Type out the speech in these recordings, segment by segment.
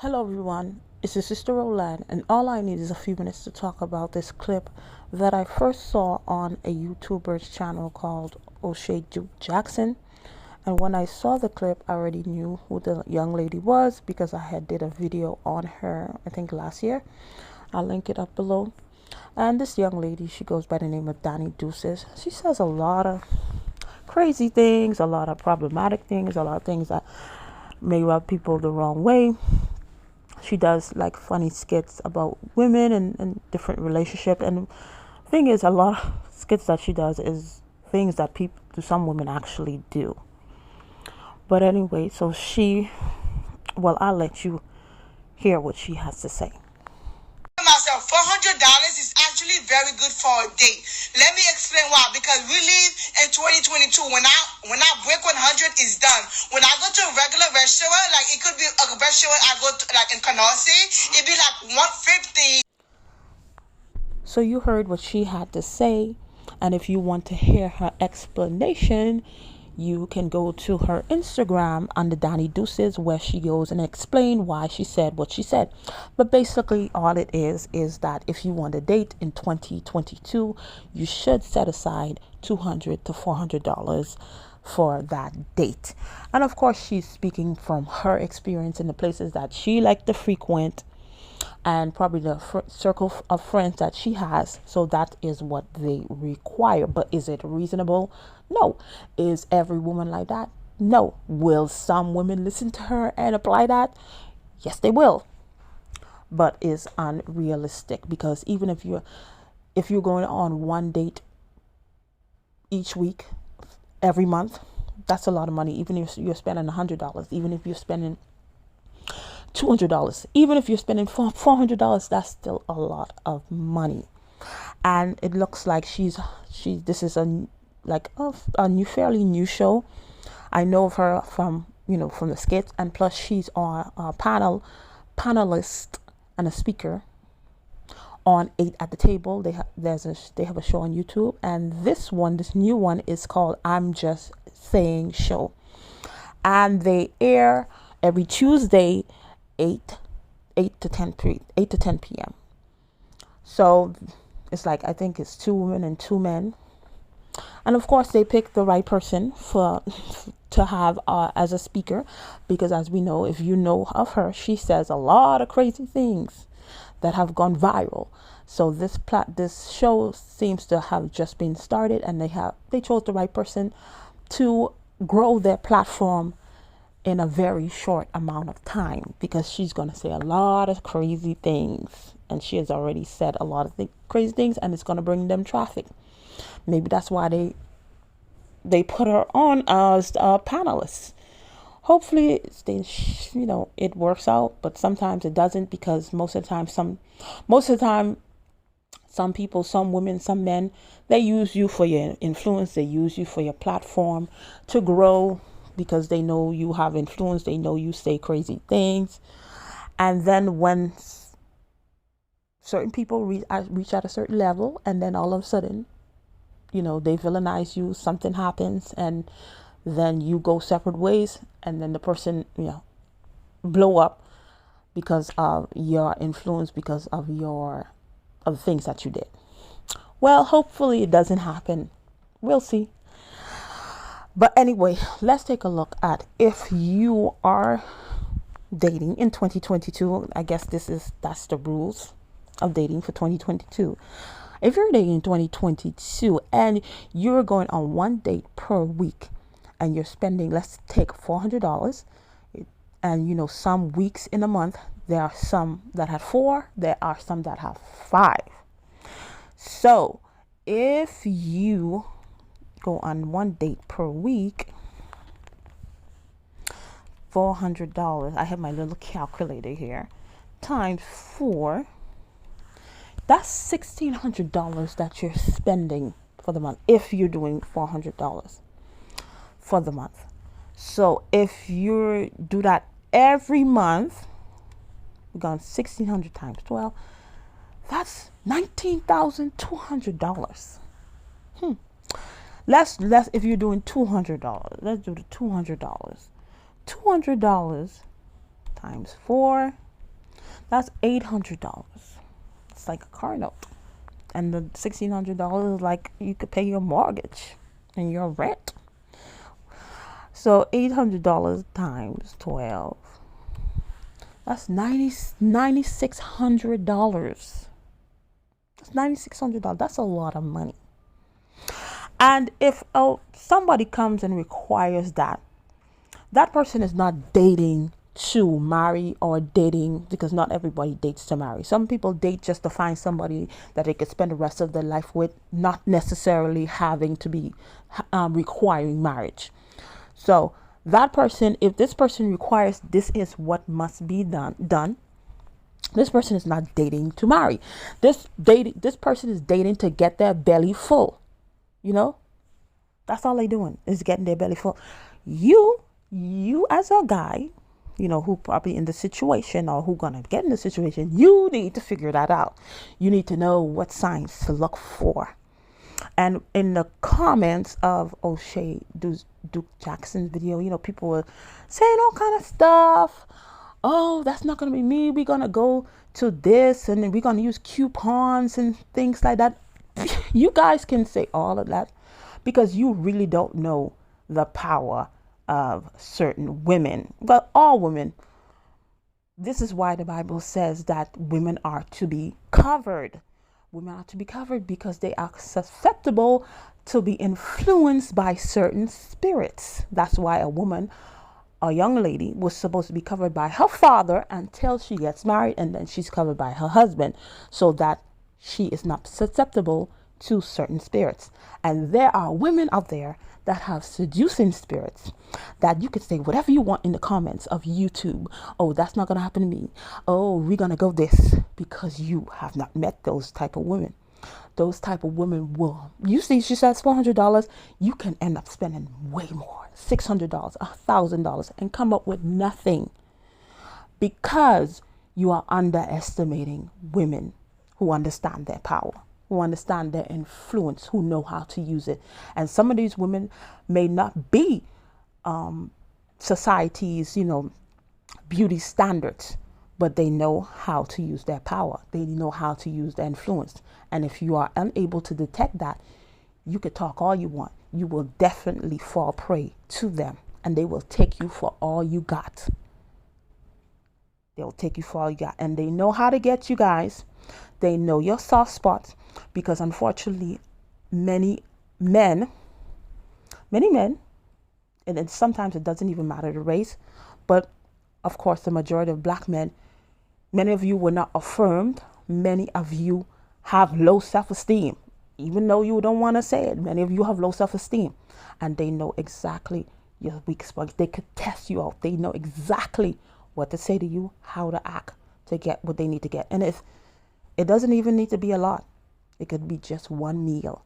Hello everyone, it's your sister Roland, and all I need is a few minutes to talk about this clip that I first saw on a YouTuber's channel called O'Shea Duke Jackson. And when I saw the clip, I already knew who the young lady was because I had did a video on her, I think last year. I'll link it up below. And this young lady, she goes by the name of Danny Duces. She says a lot of crazy things, a lot of problematic things, a lot of things that may rub people the wrong way. She does like funny skits about women and different relationships. And the thing is, a lot of skits that she does is things that people, to some women, actually do. But anyway, I'll let you hear what she has to say. Myself, $400 is actually very good for a date. Let me explain why. Because we live in 2022. When I break 100, is done. When I go to a regular restaurant, like it could be a restaurant I go to, like in Canarsie, it'd be like 150. So you heard what she had to say, and if you want to hear her explanation, you can go to her Instagram under Danny Duces, where she goes and explain why she said what she said. But basically all it is that if you want a date in 2022, you should set aside $200 to $400 for that date. And of course, she's speaking from her experience in the places that she liked to frequent and probably the circle of friends that she has. So that is what they require. But is it reasonable? No. Is every woman like that? No. Will some women listen to her and apply that? Yes, they will. But is unrealistic, because even if you're going on one date each week, every month, that's a lot of money. Even if you're spending $100, even if you're spending $200, even if you're spending $400, that's still a lot of money. And it looks like this is a fairly new show. I know of her from the skits, and plus she's on a panelist and a speaker on 8 at the Table. They have a show on YouTube, and this new one is called I'm Just Saying Show, and they air every Tuesday 8 to 10 p.m. So it's like, I think it's 2 women and 2 men, and of course they pick the right person to have as a speaker, because as we know, if you know of her, she says a lot of crazy things that have gone viral. So this show seems to have just been started, and they chose the right person to grow their platform in a very short amount of time, because she's going to say a lot of crazy things, and she has already said a lot of crazy things, and it's going to bring them traffic. Maybe that's why they put her on as a panelist. Hopefully it works out, but sometimes it doesn't, because most of the time some people, some women, some men, they use you for your influence, they use you for your platform to grow, because they know you have influence, they know you say crazy things. And then when certain people reach at a certain level, and then all of a sudden, they villainize you, something happens, and then you go separate ways, and then the person, blow up because of your influence, because of the things that you did. Well, hopefully it doesn't happen. We'll see. But anyway, let's take a look at if you are dating in 2022. I guess that's the rules of dating for 2022. If you're dating in 2022 and you're going on one date per week, and you're spending, let's take $400, and some weeks in a month, there are some that have 4, there are some that have 5. So if you go on one date per week, $400, I have my little calculator here, times 4, that's $1,600 that you're spending for the month, if you're doing $400 for the month. So if you do that every month, we're going 1,600 times 12, that's $19,200. Let's if you're doing $200, let's do the $200. $200 times 4 That's $800. It's like a car note. And the $1,600 is like you could pay your mortgage and your rent. So $800 times 12. That's $9,600. That's $9,600. That's a lot of money. And if somebody comes and requires that, that person is not dating to marry or dating, because not everybody dates to marry. Some people date just to find somebody that they could spend the rest of their life with, not necessarily having to be requiring marriage. So that person, if this person requires this is what must be done, this person is not dating to marry. This person is dating to get their belly full. You know, that's all they doing is getting their belly full. You as a guy, who probably in the situation or who gonna get in the situation, you need to figure that out. You need to know what signs to look for. And in the comments of O'Shea Duke Jackson's video, people were saying all kind of stuff. Oh, that's not gonna be me. We're gonna go to this and then we're gonna use coupons and things like that. You guys can say all of that because you really don't know the power of certain women. Well, all women. This is why the Bible says that women are to be covered. Women are to be covered because they are susceptible to be influenced by certain spirits. That's why a young lady, was supposed to be covered by her father until she gets married, and then she's covered by her husband so that she is not susceptible to certain spirits. And there are women out there that have seducing spirits that you could say whatever you want in the comments of YouTube. Oh, that's not going to happen to me. Oh, we're going to go this, because you have not met those type of women. Those type of women will, you see, she says $400, you can end up spending way more, $600, $1,000, and come up with nothing, because you are underestimating women who understand their power, who understand their influence, who know how to use it. And some of these women may not be society's, beauty standards, but they know how to use their power. They know how to use their influence. And if you are unable to detect that, you could talk all you want. You will definitely fall prey to them, and they will take you for all you got. They'll take you for all you got. And they know how to get you guys. They know your soft spots, because unfortunately, many men, and then sometimes it doesn't even matter the race, but of course, the majority of black men, many of you were not affirmed. Many of you have low self-esteem, even though you don't want to say it. Many of you have low self-esteem, and they know exactly your weak spots. They could test you out. They know exactly what to say to you, how to act to get what they need to get. And if it doesn't even need to be a lot, it could be just one meal,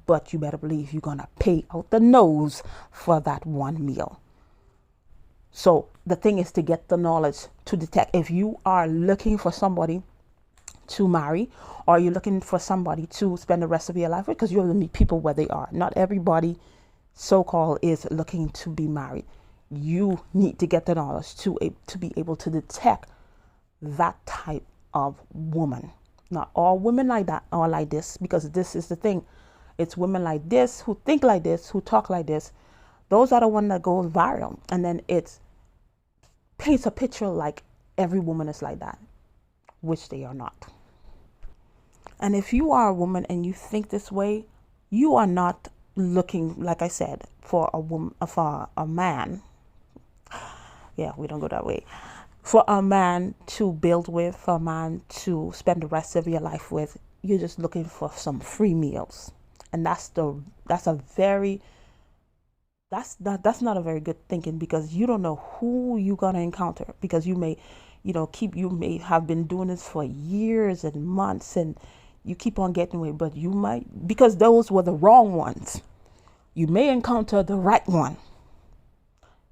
but you better believe you're going to pay out the nose for that one meal. So the thing is to get the knowledge to detect. If you are looking for somebody to marry, or you're looking for somebody to spend the rest of your life with, because you have to meet people where they are. Not everybody so-called is looking to be married. You need to get the knowledge to be able to detect that type of woman. Not all women like that are like this, because this is the thing. It's women like this, who think like this, who talk like this. Those are the ones that go viral. And then it paints a picture like every woman is like that, which they are not. And if you are a woman and you think this way, you are not looking, like I said, for a man. Yeah, we don't go that way. For a man to build with, for a man to spend the rest of your life with. You're just looking for some free meals. And that's not a very good thinking, because you don't know who you're gonna encounter, because you may have been doing this for years and months, and you keep on getting away, but you might, because those were the wrong ones, you may encounter the right one.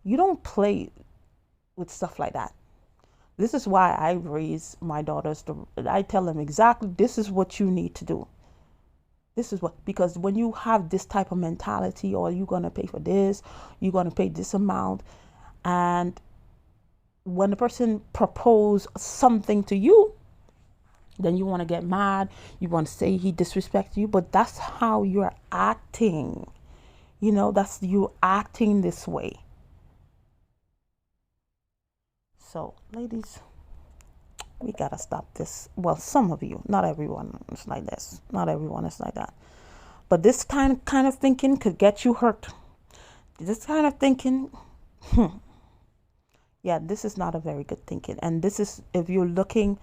You don't play with stuff like that. This is why I raise my daughters. I tell them exactly, this is what you need to do. This is what, because when you have this type of mentality, or you're going to pay for this, you're going to pay this amount, and when the person propose something to you, then you want to get mad. You want to say he disrespected you, but that's how you're acting. You know, that's you acting this way. So, ladies, we gotta stop this. Well, some of you, not everyone is like this. Not everyone is like that. But this kind of thinking could get you hurt. This kind of thinking, yeah, this is not a very good thinking. And this is if you're looking,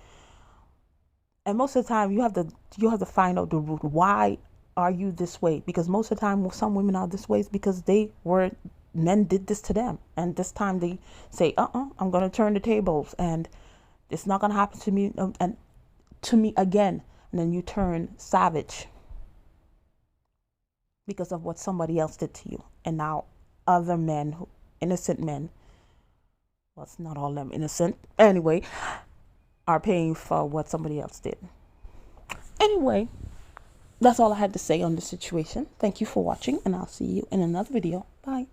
and most of the time you have to find out the root. Why are you this way? Because most of the time some women are this way is because men did this to them, and this time they say, I'm gonna turn the tables, and it's not gonna happen to me and to me again. And then you turn savage because of what somebody else did to you. And now other men, innocent men, well, it's not all them innocent anyway, are paying for what somebody else did. Anyway, that's all I had to say on the situation. Thank you for watching, and I'll see you in another video. Bye.